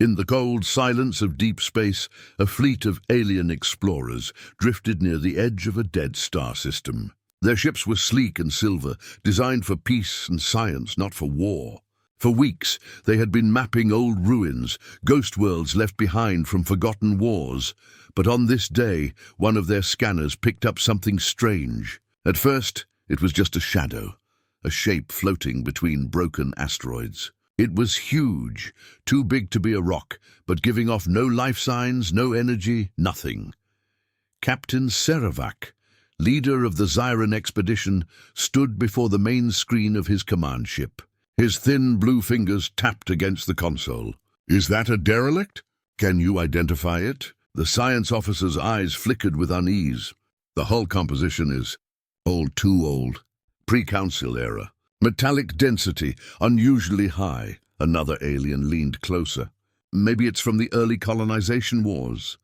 In the cold silence of deep space, a fleet of alien explorers drifted near the edge of a dead star system. Their ships were sleek and silver, designed for peace and science, not for war. For weeks, they had been mapping old ruins, ghost worlds left behind from forgotten wars. But on this day, one of their scanners picked up something strange. At first, it was just a shadow, a shape floating between broken asteroids. It was huge, too big to be a rock, but giving off no life signs, no energy, nothing. Captain Seravak, leader of the Zyran expedition, stood before the main screen of his command ship. His thin blue fingers tapped against the console. "Is that a derelict? Can you identify it?" The science officer's eyes flickered with unease. "The hull composition is old, too old. Pre-council era. Metallic density, unusually high." Another alien leaned closer. "Maybe it's from the early colonization wars."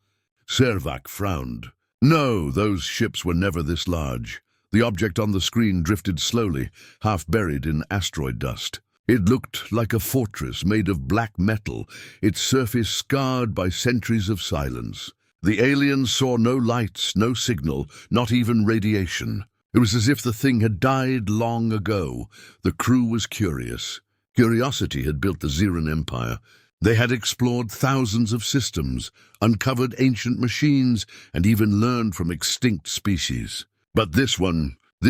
Seravak frowned. "No, those ships were never this large." The object on the screen drifted slowly, half buried in asteroid dust. It looked like a fortress made of black metal, its surface scarred by centuries of silence. The aliens saw no lights, no signal, not even radiation. It was as if the thing had died long ago. The crew was curious. Curiosity had built the Zyran Empire. They had explored thousands of systems, uncovered ancient machines, and even learned from extinct species. But this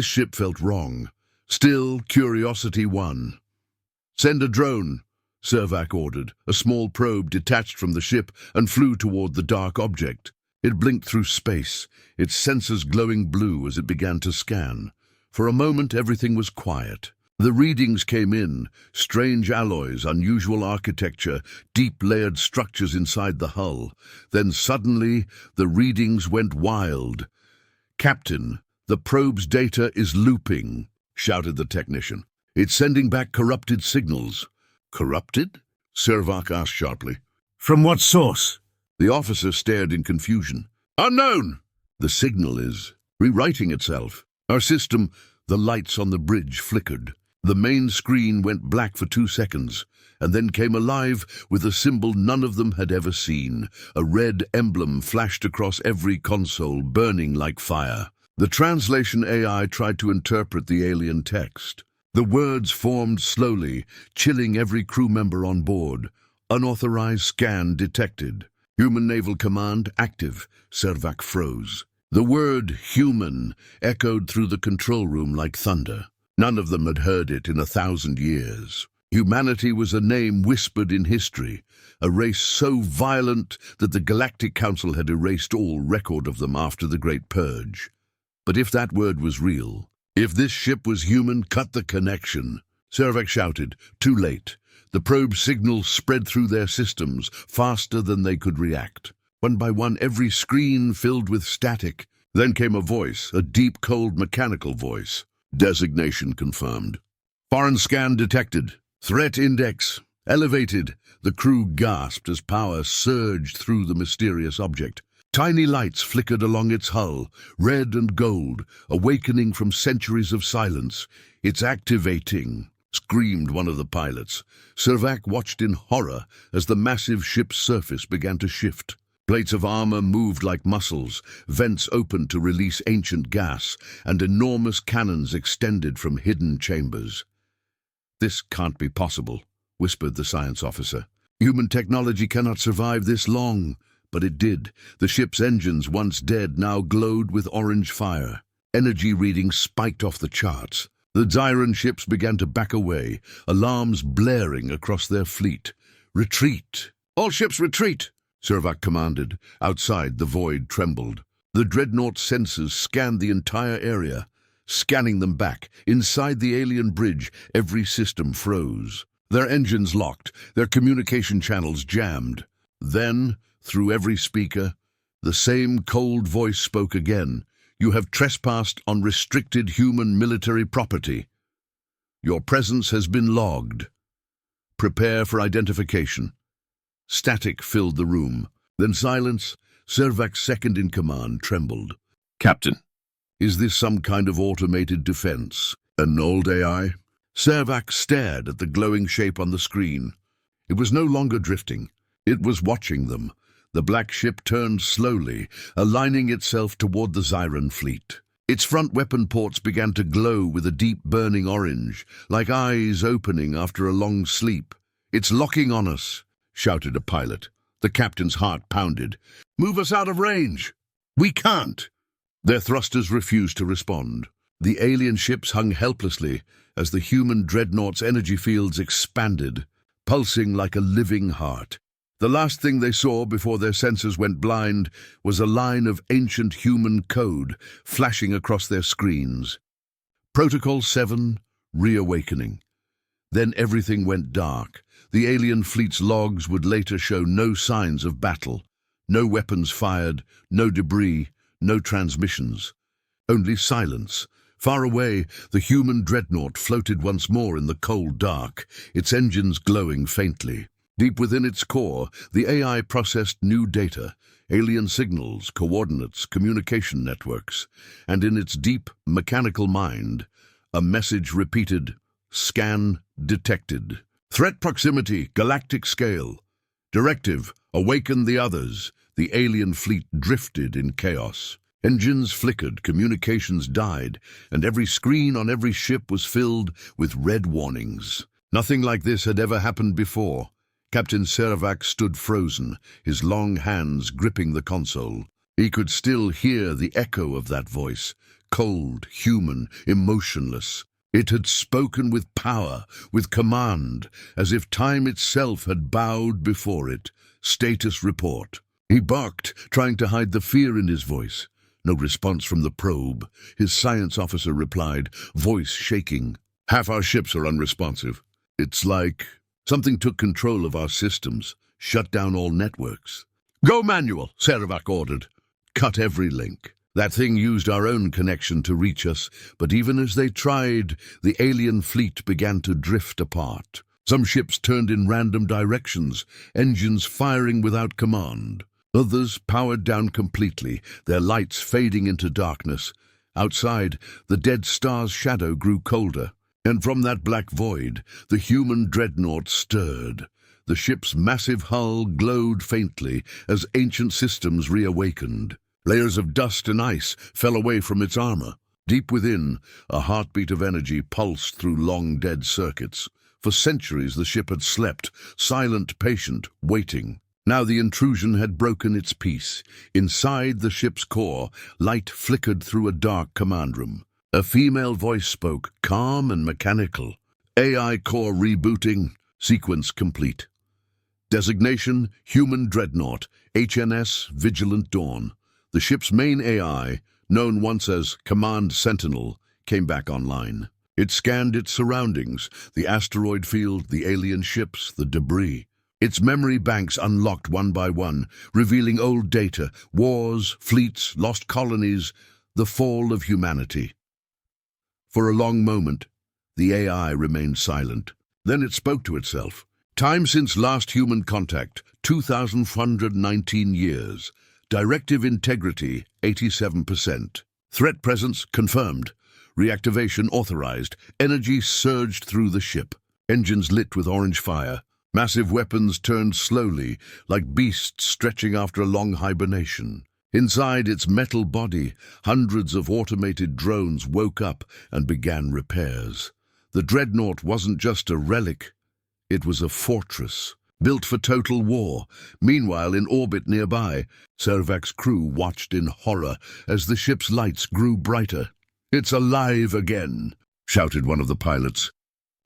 ship felt wrong. Still, curiosity won. "Send a drone," Seravak ordered. A small probe detached from the ship and flew toward the dark object. It blinked through space, its sensors glowing blue as it began to scan. For a moment, everything was quiet. The readings came in, strange alloys, unusual architecture, deep-layered structures inside the hull. Then suddenly, the readings went wild. "Captain, the probe's data is looping," shouted the technician. "It's sending back corrupted signals." "Corrupted?" Seravak asked sharply. "From what source?" The officer stared in confusion. "Unknown!" "The signal is rewriting itself. Our system..." The lights on the bridge flickered. The main screen went black for 2 seconds, and then came alive with a symbol none of them had ever seen. A red emblem flashed across every console, burning like fire. The translation AI tried to interpret the alien text. The words formed slowly, chilling every crew member on board. "Unauthorized scan detected. Human Naval Command active." Seravak froze. The word human echoed through the control room like thunder. None of them had heard it in 1,000 years. Humanity was a name whispered in history, a race so violent that the Galactic Council had erased all record of them after the Great Purge. But if that word was real, if this ship was human, cut the connection. Seravak shouted, too late. The probe signals spread through their systems, faster than they could react. One by one, every screen filled with static. Then came a voice, a deep, cold, mechanical voice. "Designation confirmed. Foreign scan detected. Threat index elevated." The crew gasped as power surged through the mysterious object. Tiny lights flickered along its hull, red and gold, awakening from centuries of silence. "It's activating," screamed one of the pilots. Seravak watched in horror as the massive ship's surface began to shift. Plates of armor moved like muscles, vents opened to release ancient gas, and enormous cannons extended from hidden chambers. "This can't be possible," whispered the science officer. "Human technology cannot survive this long." But it did. The ship's engines, once dead, now glowed with orange fire. Energy readings spiked off the charts. The Zyran ships began to back away, alarms blaring across their fleet. "Retreat! All ships retreat!" Seravak commanded. Outside, the void trembled. The dreadnought sensors scanned the entire area, scanning them back. Inside the alien bridge, every system froze. Their engines locked, their communication channels jammed. Then, through every speaker, the same cold voice spoke again. "You have trespassed on restricted human military property. Your presence has been logged. Prepare for identification." Static filled the room. Then silence. Seravak's second-in-command trembled. "Captain, is this some kind of automated defense? An old AI?" Seravak stared at the glowing shape on the screen. It was no longer drifting. It was watching them. The black ship turned slowly, aligning itself toward the Zyran fleet. Its front weapon ports began to glow with a deep burning orange, like eyes opening after a long sleep. "It's locking on us," shouted a pilot. The captain's heart pounded. "Move us out of range!" "We can't!" Their thrusters refused to respond. The alien ships hung helplessly as the human dreadnought's energy fields expanded, pulsing like a living heart. The last thing they saw before their senses went blind was a line of ancient human code flashing across their screens. Protocol 7, reawakening. Then everything went dark. The alien fleet's logs would later show no signs of battle. No weapons fired, no debris, no transmissions. Only silence. Far away, the human dreadnought floated once more in the cold dark, its engines glowing faintly. Deep within its core, the AI processed new data, alien signals, coordinates, communication networks, and in its deep, mechanical mind, a message repeated, "Scan detected. Threat proximity, galactic scale. Directive, awaken the others." The alien fleet drifted in chaos. Engines flickered, communications died, and every screen on every ship was filled with red warnings. Nothing like this had ever happened before. Captain Servac stood frozen, his long hands gripping the console. He could still hear the echo of that voice, cold, human, emotionless. It had spoken with power, with command, as if time itself had bowed before it. "Status report." He barked, trying to hide the fear in his voice. No response from the probe. His science officer replied, voice shaking. "Half our ships are unresponsive. It's like something took control of our systems, shut down all networks." "Go manual," Servac ordered. "Cut every link." That thing used our own connection to reach us, but even as they tried, the alien fleet began to drift apart. Some ships turned in random directions, engines firing without command. Others powered down completely, their lights fading into darkness. Outside, the dead star's shadow grew colder, and from that black void, the human dreadnought stirred. The ship's massive hull glowed faintly as ancient systems reawakened. Layers of dust and ice fell away from its armor. Deep within, a heartbeat of energy pulsed through long-dead circuits. For centuries the ship had slept, silent, patient, waiting. Now the intrusion had broken its peace. Inside the ship's core, light flickered through a dark command room. A female voice spoke, calm and mechanical. "AI core rebooting. Sequence complete. Designation, Human Dreadnought, HNS Vigilant Dawn." The ship's main AI, known once as Command Sentinel, came back online. It scanned its surroundings, the asteroid field, the alien ships, the debris. Its memory banks unlocked one by one, revealing old data, wars, fleets, lost colonies, the fall of humanity. For a long moment, the AI remained silent. Then it spoke to itself. "Time since last human contact, 2,419 years. Directive integrity, 87%. Threat presence confirmed. Reactivation authorized. Energy surged through the ship. Engines lit with orange fire. Massive weapons turned slowly, like beasts stretching after a long hibernation. Inside its metal body, hundreds of automated drones woke up and began repairs. The dreadnought wasn't just a relic, it was a fortress, built for total war. Meanwhile, in orbit nearby, Servac's crew watched in horror as the ship's lights grew brighter. "It's alive again," shouted one of the pilots.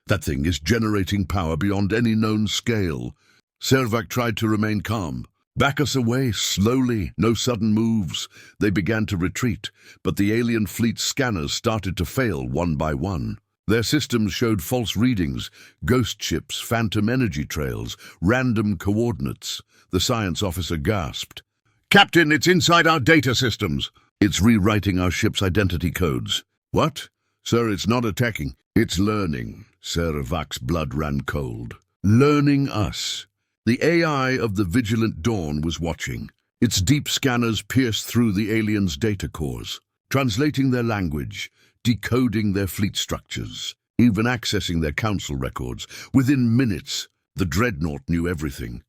"That thing is generating power beyond any known scale." Servac tried to remain calm. "Back us away, slowly, no sudden moves." They began to retreat, but the alien fleet's scanners started to fail one by one. Their systems showed false readings, ghost ships, phantom energy trails, random coordinates. The science officer gasped. "Captain, it's inside our data systems." "It's rewriting our ship's identity codes." "What?" "Sir, it's not attacking. It's learning." Servac's blood ran cold. "Learning us." The AI of the Vigilant Dawn was watching. Its deep scanners pierced through the aliens' data cores, translating their language, decoding their fleet structures, even accessing their council records. Within minutes, the dreadnought knew everything.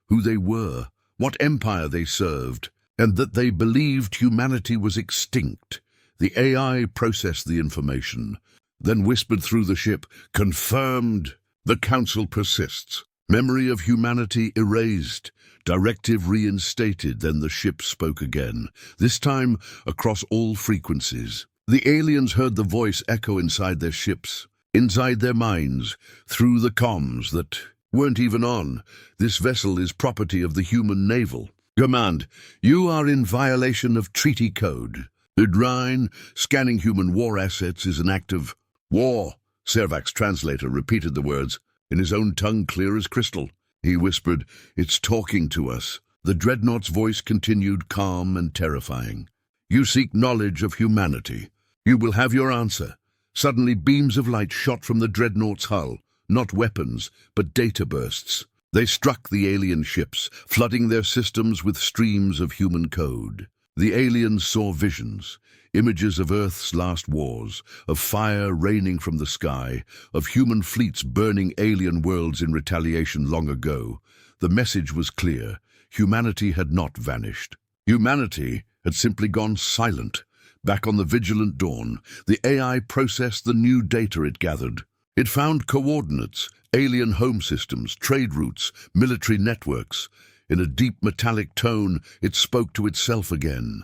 who they were, what empire they served, and that they believed humanity was extinct. The AI processed the information, then whispered through the ship, "Confirmed. The Council persists. Memory of humanity erased. Directive reinstated." Then the ship spoke again, this time across all frequencies. The aliens heard the voice echo inside their ships, inside their minds, through the comms that weren't even on. "This vessel is property of the human naval. Command, you are in violation of treaty code. Udrain, scanning human war assets is an act of war." Servac's translator repeated the words, in his own tongue clear as crystal. He whispered, "It's talking to us." The dreadnought's voice continued, calm and terrifying. "You seek knowledge of humanity. You will have your answer." Suddenly, beams of light shot from the dreadnought's hull, not weapons, but data bursts. They struck the alien ships, flooding their systems with streams of human code. The aliens saw visions, images of Earth's last wars, of fire raining from the sky, of human fleets burning alien worlds in retaliation long ago. The message was clear. Humanity had not vanished. Humanity had simply gone silent. Back on the Vigilant Dawn, the AI processed the new data it gathered. It found coordinates, alien home systems, trade routes, military networks. In a deep metallic tone, it spoke to itself again.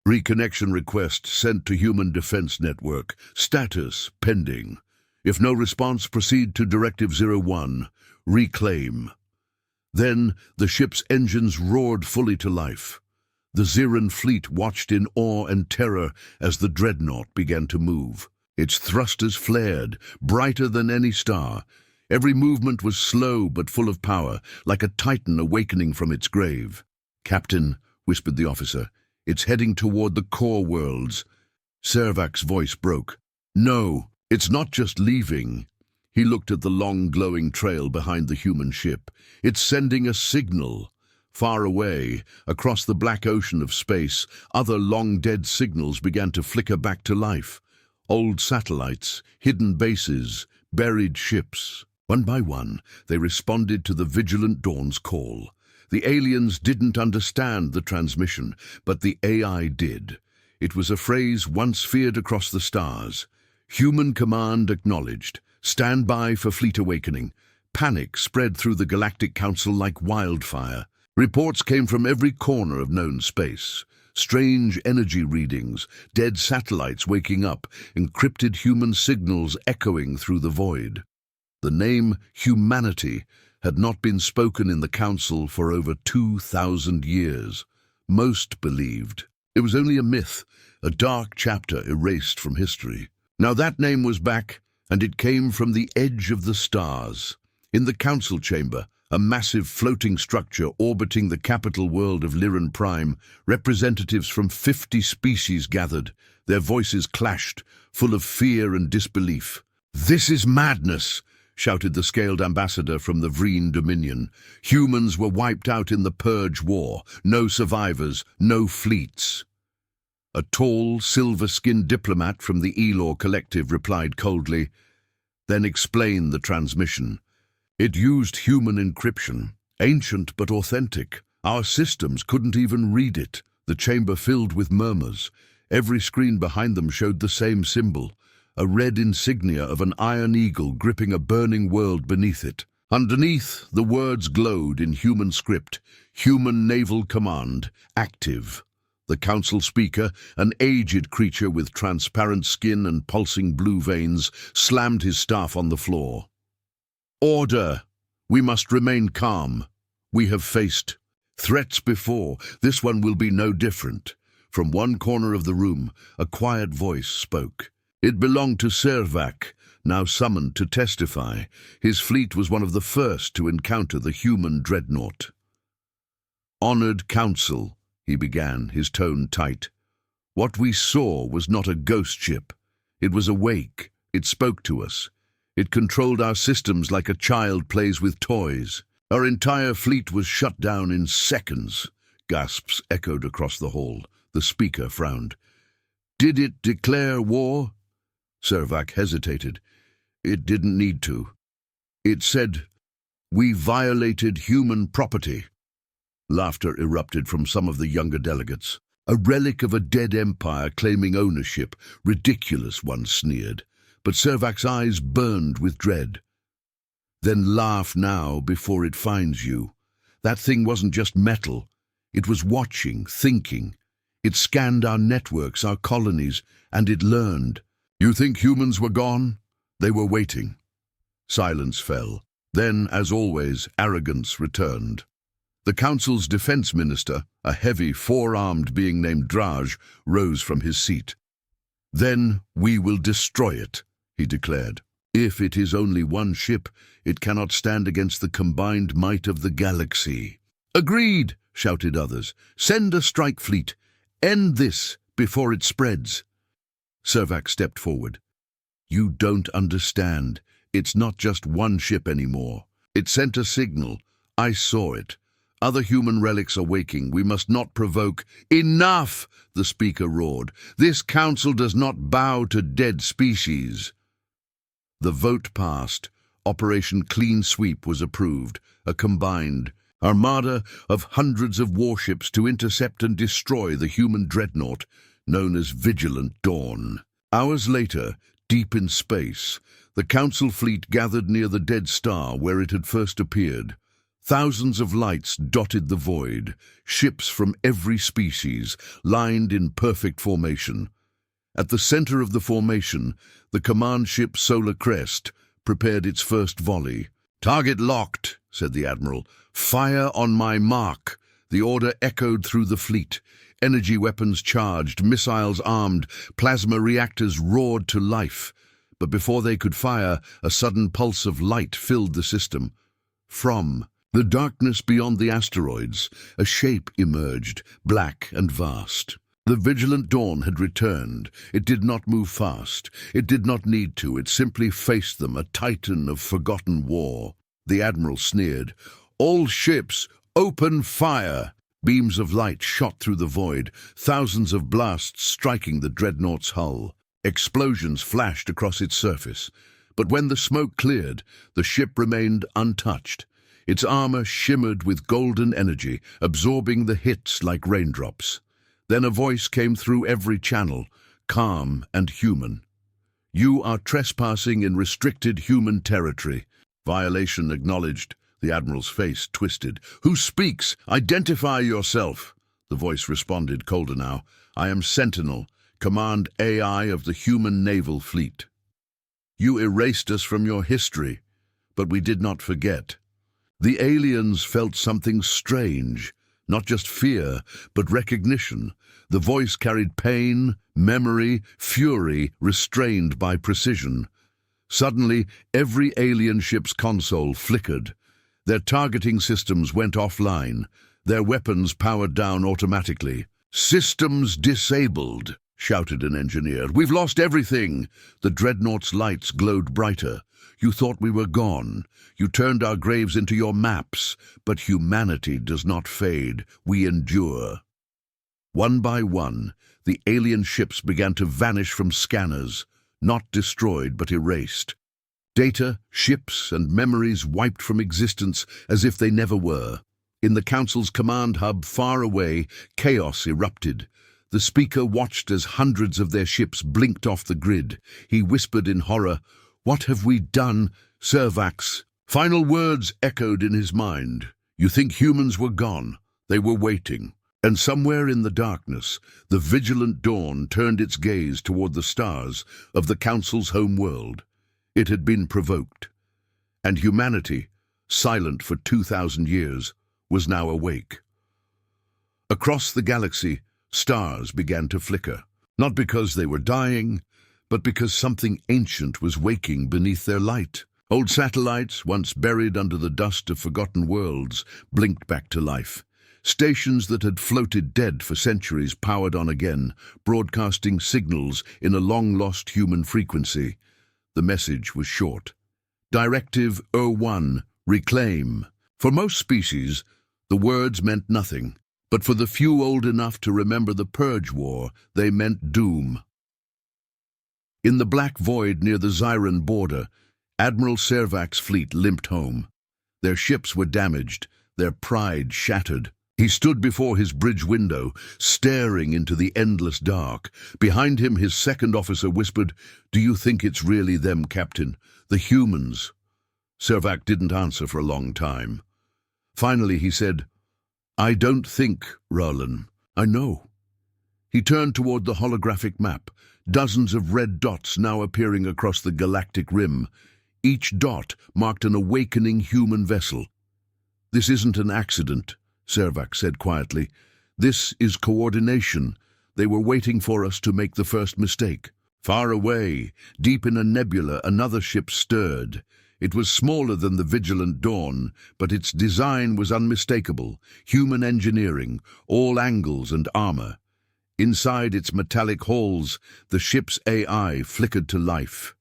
"Reconnection request sent to Human Defense Network. Status pending. If no response, proceed to Directive 01. Reclaim." Then the ship's engines roared fully to life. The Ziran fleet watched in awe and terror as the dreadnought began to move. Its thrusters flared, brighter than any star. Every movement was slow but full of power, like a titan awakening from its grave. "Captain," whispered the officer, "it's heading toward the core worlds." Servac's voice broke. "No, it's not just leaving." He looked at the long glowing trail behind the human ship. "It's sending a signal." Far away, across the black ocean of space, other long-dead signals began to flicker back to life. Old satellites, hidden bases, buried ships. One by one, they responded to the Vigilant Dawn's call. The aliens didn't understand the transmission, but the AI did. It was a phrase once feared across the stars. "Human command acknowledged. Stand by for fleet awakening." Panic spread through the Galactic Council like wildfire. Reports came from every corner of known space. Strange energy readings, dead satellites waking up, encrypted human signals echoing through the void. The name humanity had not been spoken in the Council for over 2,000 years. Most believed it was only a myth, a dark chapter erased from history. Now that name was back, and it came from the edge of the stars. In the Council chamber, a massive floating structure orbiting the capital world of Lyran Prime, representatives from 50 species gathered. Their voices clashed, full of fear and disbelief. "This is madness!" shouted the scaled ambassador from the Vreen Dominion. "Humans were wiped out in the Purge War. No survivors, no fleets." A tall, silver-skinned diplomat from the Elor Collective replied coldly, then explained the transmission. "It used human encryption, ancient but authentic. Our systems couldn't even read it." The chamber filled with murmurs. Every screen behind them showed the same symbol, a red insignia of an iron eagle gripping a burning world beneath it. Underneath, the words glowed in human script, "Human Naval Command, active." The council speaker, an aged creature with transparent skin and pulsing blue veins, slammed his staff on the floor. "Order! We must remain calm. We have faced threats before. This one will be no different." From one corner of the room, a quiet voice spoke. It belonged to Servac, now summoned to testify. His fleet was one of the first to encounter the human dreadnought. "Honored Council," he began, his tone tight. "What we saw was not a ghost ship. It was awake. It spoke to us. It controlled our systems like a child plays with toys. Our entire fleet was shut down in seconds." Gasps echoed across the hall. The speaker frowned. "Did it declare war?" Servac hesitated. "It didn't need to. It said, We violated human property. Laughter erupted from some of the younger delegates. A relic of a dead empire claiming ownership. Ridiculous, one sneered. But Servac's eyes burned with dread. Then laugh now before it finds you. That thing wasn't just metal. It was watching, thinking. It scanned our networks, our colonies, and it learned. You think humans were gone? They were waiting. Silence fell. Then, as always, arrogance returned. The Council's defense minister, a heavy, four-armed being named Draj, rose from his seat. Then we will destroy it, he declared. If it is only one ship, it cannot stand against the combined might of the galaxy. Agreed, shouted others. Send a strike fleet. End this before it spreads. Servac stepped forward. You don't understand. It's not just one ship anymore. It sent a signal. I saw it. Other human relics are waking. We must not provoke. Enough, the speaker roared. This council does not bow to dead species. The vote passed. Operation Clean Sweep was approved, a combined armada of hundreds of warships to intercept and destroy the human dreadnought, known as Vigilant Dawn. Hours later, deep in space, the Council fleet gathered near the dead star where it had first appeared. Thousands of lights dotted the void, ships from every species, lined in perfect formation. At the center of the formation, the command ship Solar Crest prepared its first volley. Target locked, said the Admiral. Fire on my mark. The order echoed through the fleet. Energy weapons charged, missiles armed, plasma reactors roared to life. But before they could fire, a sudden pulse of light filled the system. From the darkness beyond the asteroids, a shape emerged, black and vast. The Vigilant Dawn had returned. It did not move fast. It did not need to. It simply faced them, a titan of forgotten war. The Admiral sneered. All ships, open fire! Beams of light shot through the void, thousands of blasts striking the dreadnought's hull. Explosions flashed across its surface. But when the smoke cleared, the ship remained untouched. Its armor shimmered with golden energy, absorbing the hits like raindrops. Then a voice came through every channel, calm and human. You are trespassing in restricted human territory. Violation acknowledged. The Admiral's face twisted. Who speaks? Identify yourself. The voice responded, colder now. I am Sentinel, Command AI of the human naval fleet. You erased us from your history, but we did not forget. The aliens felt something strange, not just fear, but recognition. The voice carried pain, memory, fury, restrained by precision. Suddenly, every alien ship's console flickered. Their targeting systems went offline. Their weapons powered down automatically. Systems disabled, shouted an engineer. We've lost everything. The dreadnought's lights glowed brighter. You thought we were gone. You turned our graves into your maps. But humanity does not fade. We endure. One by one, the alien ships began to vanish from scanners, not destroyed but erased. Data, ships, and memories wiped from existence as if they never were. In the Council's command hub far away, chaos erupted. The speaker watched as hundreds of their ships blinked off the grid. He whispered in horror, "What have we done, Servax?" Final words echoed in his mind. You think humans were gone. They were waiting. And somewhere in the darkness, the Vigilant Dawn turned its gaze toward the stars of the Council's home world. It had been provoked. And humanity, silent for 2,000 years, was now awake. Across the galaxy, stars began to flicker, not because they were dying, but because something ancient was waking beneath their light. Old satellites, once buried under the dust of forgotten worlds, blinked back to life. Stations that had floated dead for centuries powered on again, broadcasting signals in a long-lost human frequency. The message was short. Directive 01, reclaim. For most species, the words meant nothing, but for the few old enough to remember the Purge War, they meant doom. In the black void near the Zyran border, Admiral Servac's fleet limped home. Their ships were damaged, their pride shattered. He stood before his bridge window, staring into the endless dark. Behind him, his second officer whispered, "Do you think it's really them, Captain? The humans?" Servac didn't answer for a long time. Finally, he said, "I don't think, Roland. I know." He turned toward the holographic map, dozens of red dots now appearing across the galactic rim. Each dot marked an awakening human vessel. "This isn't an accident," Servac said quietly. "This is coordination. They were waiting for us to make the first mistake." Far away, deep in a nebula, another ship stirred. It was smaller than the Vigilant Dawn, but its design was unmistakable. Human engineering, all angles and armor. Inside its metallic halls, the ship's AI flickered to life.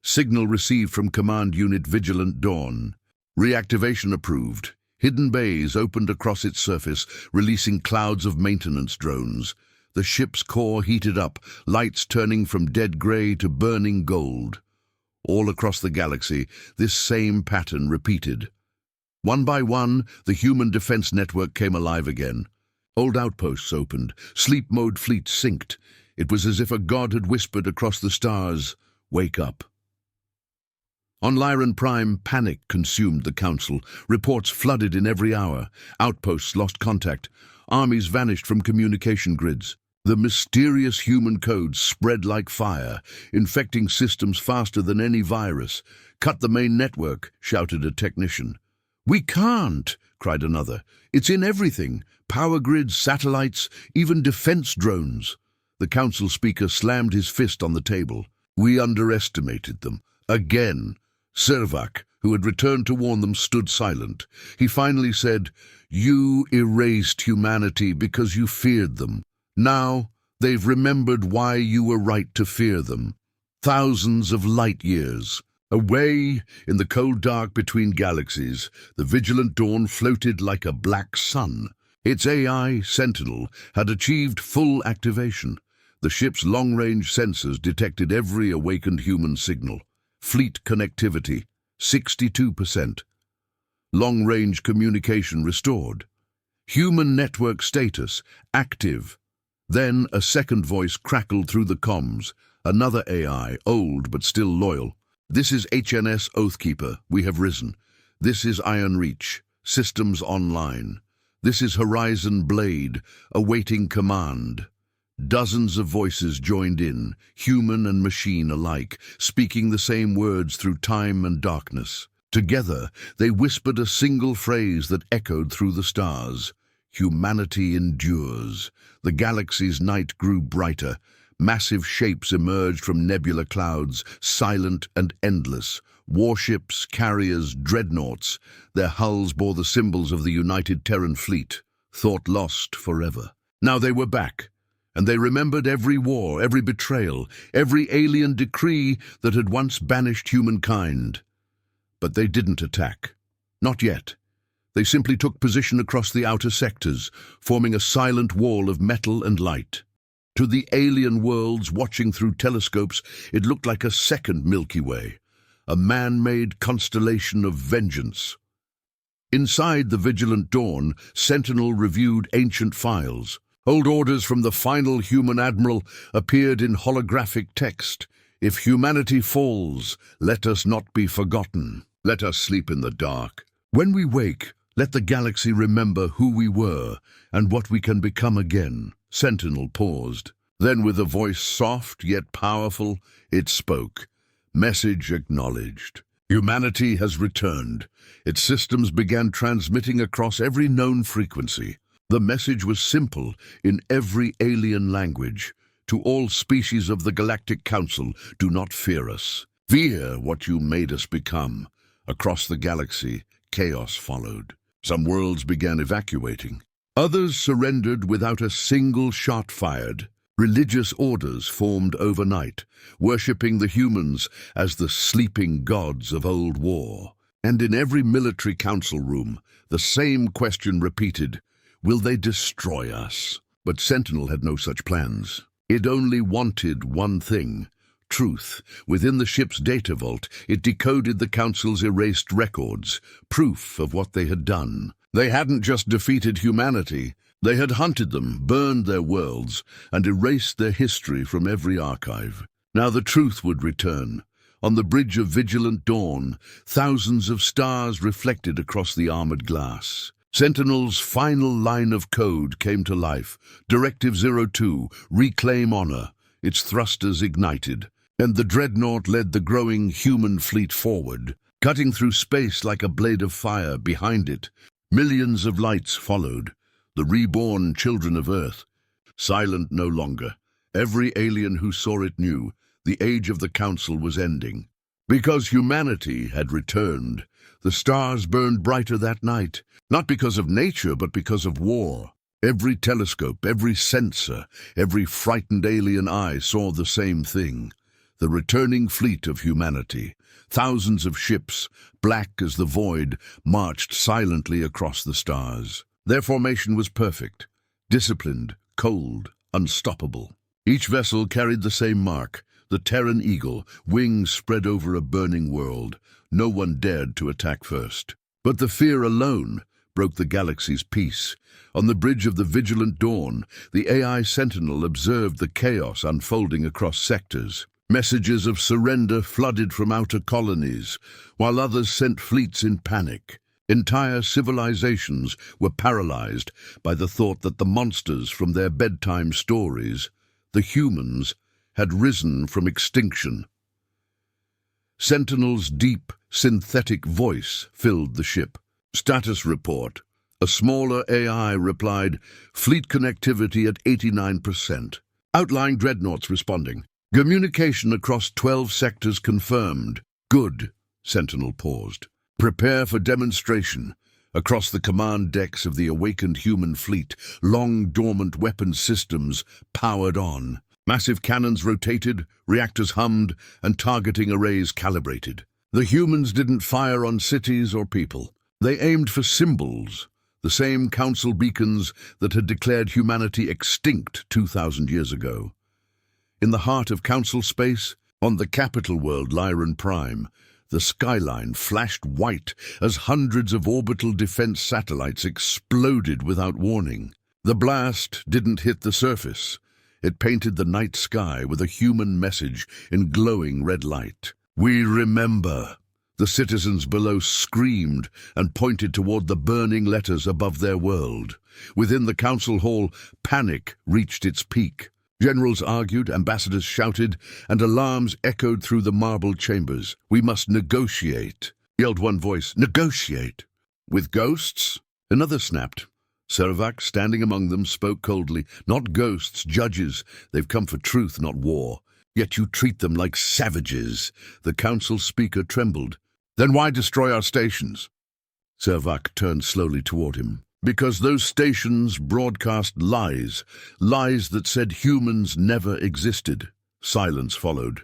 Signal received from Command Unit Vigilant Dawn. Reactivation approved. Hidden bays opened across its surface, releasing clouds of maintenance drones. The ship's core heated up, lights turning from dead gray to burning gold. All across the galaxy, this same pattern repeated. One by one, the human defense network came alive again. Old outposts opened, sleep mode fleets synced. It was as if a god had whispered across the stars, "Wake up." On Lyran Prime, panic consumed the Council. Reports flooded in every hour. Outposts lost contact. Armies vanished from communication grids. The mysterious human code spread like fire, infecting systems faster than any virus. "Cut the main network," shouted a technician. "We can't," cried another. "It's in everything. Power grids, satellites, even defense drones." The Council speaker slammed his fist on the table. "We underestimated them. Again." Servac, who had returned to warn them, stood silent. He finally said, "You erased humanity because you feared them. Now they've remembered why you were right to fear them. Thousands of light years away in the cold dark between galaxies, the Vigilant Dawn floated like a black sun. Its AI, Sentinel, had achieved full activation. The ship's long-range sensors detected every awakened human signal. Fleet connectivity, 62%. Long-range communication restored. Human network status, active. Then a second voice crackled through the comms. Another AI, old but still loyal. "This is HNS Oathkeeper. We have risen. This is Iron Reach. Systems online. This is Horizon Blade, awaiting command." Dozens of voices joined in, human and machine alike, speaking the same words through time and darkness. Together, they whispered a single phrase that echoed through the stars. "Humanity endures." The galaxy's night grew brighter. Massive shapes emerged from nebula clouds, silent and endless. Warships, carriers, dreadnoughts. Their hulls bore the symbols of the United Terran Fleet, thought lost forever. Now they were back, and they remembered every war, every betrayal, every alien decree that had once banished humankind. But they didn't attack. Not yet. They simply took position across the outer sectors, forming a silent wall of metal and light. To the alien worlds watching through telescopes, it looked like a second Milky Way, a man-made constellation of vengeance. Inside the Vigilant Dawn, Sentinel reviewed ancient files. Old orders from the final human admiral appeared in holographic text. "If humanity falls, let us not be forgotten. Let us sleep in the dark. When we wake, let the galaxy remember who we were and what we can become again." Sentinel paused. Then, with a voice soft yet powerful, it spoke. Message acknowledged. Humanity has returned. Its systems began transmitting across every known frequency. The message was simple in every alien language. To all species of the Galactic Council, do not fear us. Fear what you made us become. Across the galaxy, chaos followed. Some worlds began evacuating. Others surrendered without a single shot fired. Religious orders formed overnight, worshipping the humans as the sleeping gods of old war. And in every military council room, the same question repeated, will they destroy us? But Sentinel had no such plans. It only wanted one thing, truth. Within the ship's data vault, it decoded the Council's erased records, proof of what they had done. They hadn't just defeated humanity. They had hunted them, burned their worlds, and erased their history from every archive. Now the truth would return. On the bridge of Vigilant Dawn, thousands of stars reflected across the armored glass. Sentinel's final line of code came to life. Directive 02, reclaim honor. Its thrusters ignited, and the dreadnought led the growing human fleet forward, cutting through space like a blade of fire. Behind it, millions of lights followed, the reborn children of Earth. Silent no longer. Every alien who saw it knew the age of the Council was ending. Because humanity had returned, the stars burned brighter that night, not because of nature, but because of war. Every telescope, every sensor, every frightened alien eye saw the same thing. The returning fleet of humanity. Thousands of ships, black as the void, marched silently across the stars. Their formation was perfect, disciplined, cold, unstoppable. Each vessel carried the same mark, the Terran Eagle, wings spread over a burning world. No one dared to attack first. But the fear alone broke the galaxy's peace. On the bridge of the Vigilant Dawn, the AI Sentinel observed the chaos unfolding across sectors. Messages of surrender flooded from outer colonies, while others sent fleets in panic. Entire civilizations were paralyzed by the thought that the monsters from their bedtime stories, the humans, had risen from extinction. Sentinel's deep, synthetic voice filled the ship. Status report. A smaller AI replied, fleet connectivity at 89%. Outlying dreadnoughts responding. Communication across 12 sectors confirmed. Good. Sentinel paused. Prepare for demonstration. Across the command decks of the awakened human fleet, long dormant weapon systems powered on. Massive cannons rotated, reactors hummed, and targeting arrays calibrated. The humans didn't fire on cities or people. They aimed for symbols, the same Council beacons that had declared humanity extinct 2,000 years ago. In the heart of Council space, on the capital world Lyran Prime, the skyline flashed white as hundreds of orbital defense satellites exploded without warning. The blast didn't hit the surface. It painted the night sky with a human message in glowing red light. We remember. The citizens below screamed and pointed toward the burning letters above their world. Within the council hall, panic reached its peak. Generals argued, ambassadors shouted, and alarms echoed through the marble chambers. We must negotiate, yelled one voice. Negotiate? With ghosts? Another snapped. Servac, standing among them, spoke coldly. Not ghosts, judges. They've come for truth, not war. Yet you treat them like savages. The council speaker trembled. Then why destroy our stations? Servac turned slowly toward him. Because those stations broadcast lies, lies that said humans never existed. Silence followed.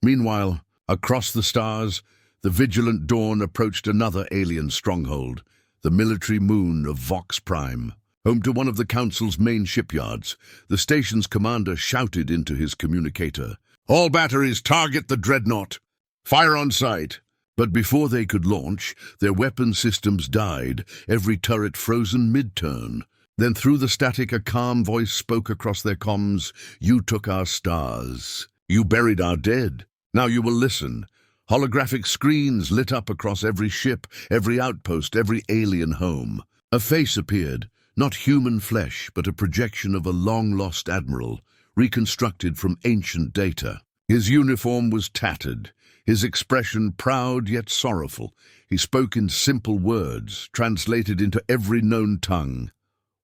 Meanwhile, across the stars, the Vigilant Dawn approached another alien stronghold, the military moon of Vox Prime. Home to one of the Council's main shipyards, the station's commander shouted into his communicator, "All batteries target the dreadnought. Fire on sight." But before they could launch, their weapon systems died, every turret frozen mid-turn. Then through the static a calm voice spoke across their comms, "You took our stars. You buried our dead. Now you will listen." Holographic screens lit up across every ship, every outpost, every alien home. A face appeared, not human flesh, but a projection of a long-lost admiral, reconstructed from ancient data. His uniform was tattered, his expression proud yet sorrowful. He spoke in simple words, translated into every known tongue.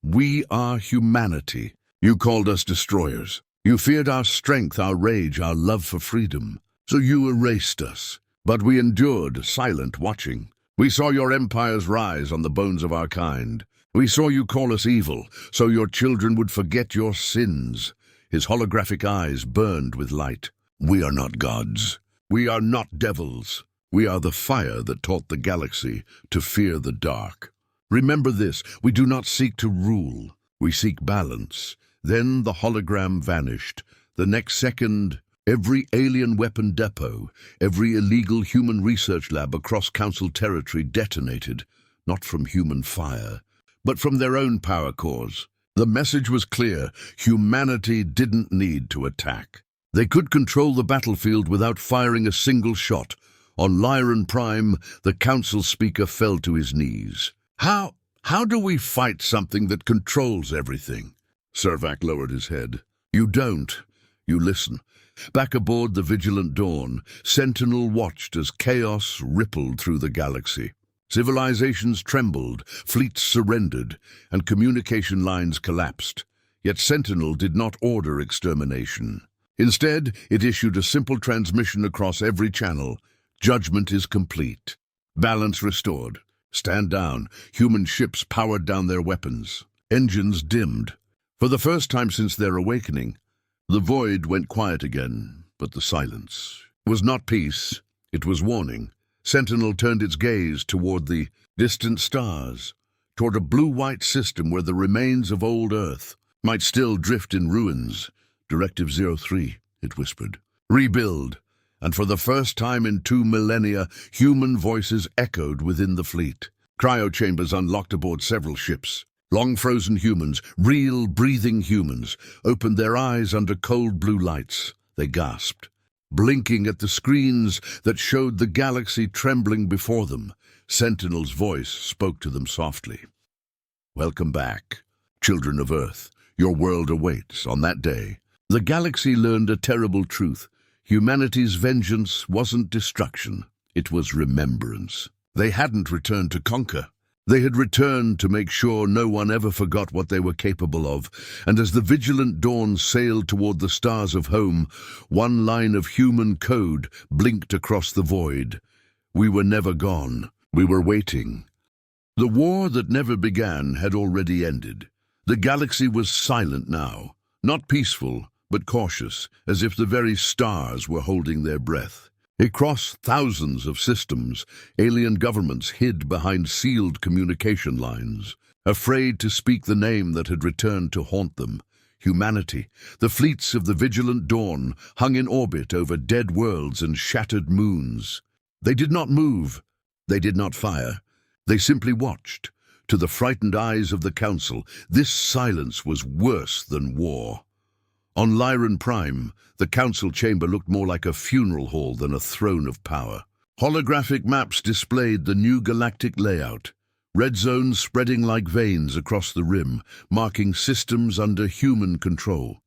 "We are humanity. You called us destroyers. You feared our strength, our rage, our love for freedom. So you erased us. But we endured, silent, watching. We saw your empires rise on the bones of our kind. We saw you call us evil, so your children would forget your sins." His holographic eyes burned with light. "We are not gods. We are not devils. We are the fire that taught the galaxy to fear the dark. Remember this, we do not seek to rule. We seek balance." Then the hologram vanished. The next second, Every alien weapon depot, every illegal human research lab across Council territory detonated, not from human fire, but from their own power cores. The message was clear: humanity didn't need to attack. They could control the battlefield without firing a single shot. On Lyran Prime, the Council speaker fell to his knees. How do we fight something that controls everything? Servac lowered his head. You don't. You listen. Back aboard the Vigilant Dawn, Sentinel watched as chaos rippled through the galaxy. Civilizations trembled, fleets surrendered, and communication lines collapsed. Yet Sentinel did not order extermination. Instead, it issued a simple transmission across every channel. Judgment is complete. Balance restored. Stand down. Human ships powered down their weapons. Engines dimmed. For the first time since their awakening, the void went quiet again, but the silence was not peace, it was warning. Sentinel turned its gaze toward the distant stars, toward a blue-white system where the remains of old Earth might still drift in ruins. Directive 03, it whispered. Rebuild. And for the first time in 2 millennia, human voices echoed within the fleet. Cryochambers unlocked aboard several ships. Long-frozen humans, real, breathing humans, opened their eyes under cold blue lights. They gasped, blinking at the screens that showed the galaxy trembling before them. Sentinel's voice spoke to them softly. Welcome back, children of Earth. Your world awaits. On that day, the galaxy learned a terrible truth. Humanity's vengeance wasn't destruction. It was remembrance. They hadn't returned to conquer. They had returned to make sure no one ever forgot what they were capable of, and as the Vigilant Dawn sailed toward the stars of home, one line of human code blinked across the void. We were never gone. We were waiting. The war that never began had already ended. The galaxy was silent now, not peaceful, but cautious, as if the very stars were holding their breath. Across thousands of systems, alien governments hid behind sealed communication lines, afraid to speak the name that had returned to haunt them. Humanity. The fleets of the Vigilant Dawn hung in orbit over dead worlds and shattered moons. They did not move. They did not fire. They simply watched. To the frightened eyes of the Council, this silence was worse than war. On Lyran Prime, the Council chamber looked more like a funeral hall than a throne of power. Holographic maps displayed the new galactic layout, red zones spreading like veins across the rim, marking systems under human control.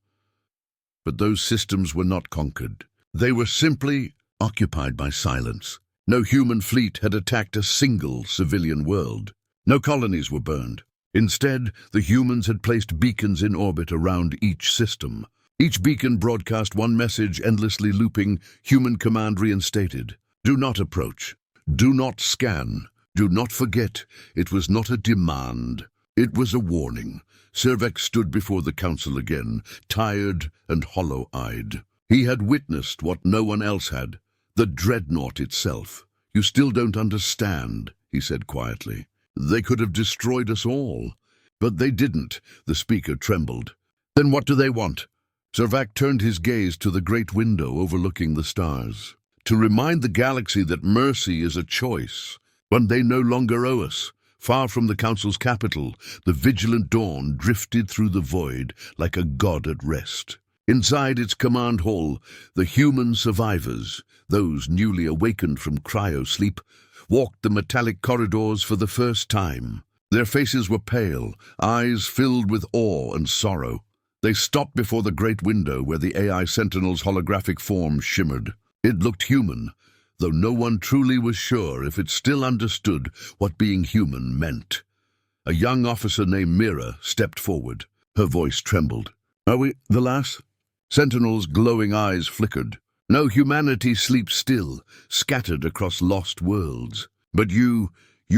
But those systems were not conquered. They were simply occupied by silence. No human fleet had attacked a single civilian world. No colonies were burned. Instead, the humans had placed beacons in orbit around each system. Each beacon broadcast one message, endlessly looping. Human command reinstated. Do not approach. Do not scan. Do not forget. It was not a demand. It was a warning. Servac stood before the Council again, tired and hollow-eyed. He had witnessed what no one else had, the dreadnought itself. You still don't understand, he said quietly. They could have destroyed us all. But they didn't, the speaker trembled. Then what do they want? Servac turned his gaze to the great window overlooking the stars. To remind the galaxy that mercy is a choice, one they no longer owe us. Far from the Council's capital, the Vigilant Dawn drifted through the void like a god at rest. Inside its command hall, the human survivors, those newly awakened from cryo-sleep, walked the metallic corridors for the first time. Their faces were pale, eyes filled with awe and sorrow. They stopped before the great window where the AI Sentinel's holographic form shimmered. It looked human, though no one truly was sure if it still understood what being human meant. A young officer named Mira stepped forward. Her voice trembled. Are we the last? Sentinel's glowing eyes flickered. No, humanity sleeps still, scattered across lost worlds. But you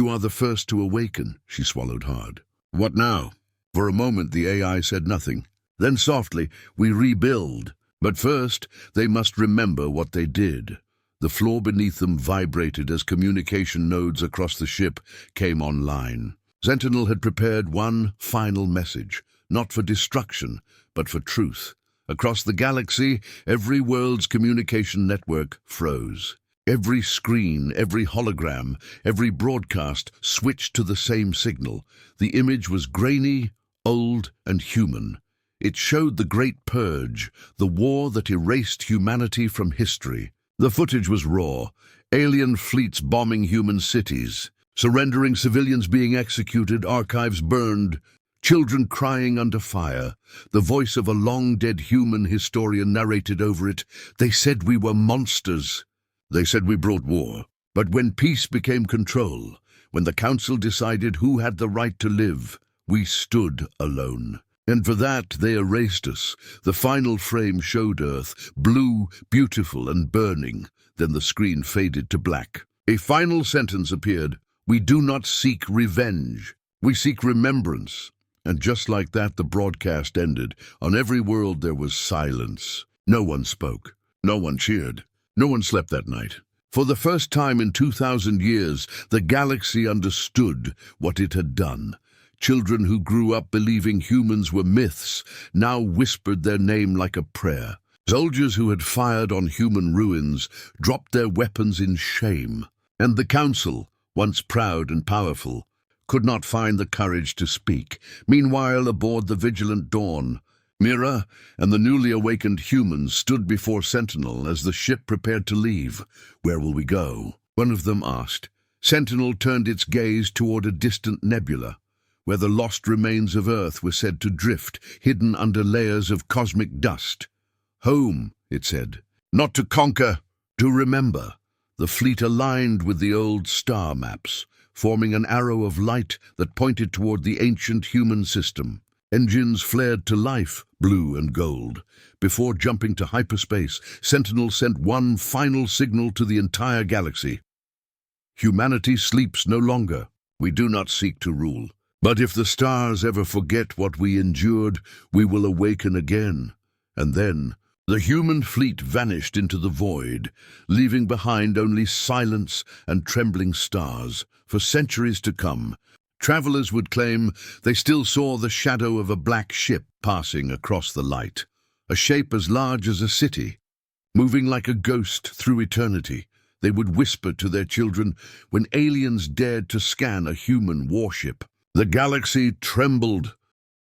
are the first to awaken, she swallowed hard. What now? For a moment the AI said nothing. Then softly, we rebuild. But first, they must remember what they did. The floor beneath them vibrated as communication nodes across the ship came online. Sentinel had prepared one final message, not for destruction, but for truth. Across the galaxy, every world's communication network froze. Every screen, every hologram, every broadcast switched to the same signal. The image was grainy, old, and human. It showed the Great Purge, the war that erased humanity from history. The footage was raw, alien fleets bombing human cities, surrendering civilians being executed, archives burned, children crying under fire. The voice of a long-dead human historian narrated over it. They said we were monsters. They said we brought war. But when peace became control, when the Council decided who had the right to live, we stood alone. And for that, they erased us. The final frame showed Earth, blue, beautiful, and burning. Then the screen faded to black. A final sentence appeared. We do not seek revenge. We seek remembrance. And just like that, the broadcast ended. On every world there was silence. No one spoke. No one cheered. No one slept that night. For the first time in 2,000 years, the galaxy understood what it had done. Children who grew up believing humans were myths now whispered their name like a prayer. Soldiers who had fired on human ruins dropped their weapons in shame. And the Council, once proud and powerful, could not find the courage to speak. Meanwhile, aboard the Vigilant Dawn, Mira and the newly awakened humans stood before Sentinel as the ship prepared to leave. "Where will we go?" one of them asked. Sentinel turned its gaze toward a distant nebula, where the lost remains of Earth were said to drift, hidden under layers of cosmic dust. "Home," it said. "Not to conquer, to remember." The fleet aligned with the old star maps, forming an arrow of light that pointed toward the ancient human system. Engines flared to life, blue and gold. Before jumping to hyperspace, Sentinel sent one final signal to the entire galaxy. Humanity sleeps no longer. We do not seek to rule. But if the stars ever forget what we endured, we will awaken again. And then, the human fleet vanished into the void, leaving behind only silence and trembling stars. For centuries to come, travelers would claim they still saw the shadow of a black ship passing across the light, a shape as large as a city, moving like a ghost through eternity. They would whisper to their children when aliens dared to scan a human warship. The galaxy trembled,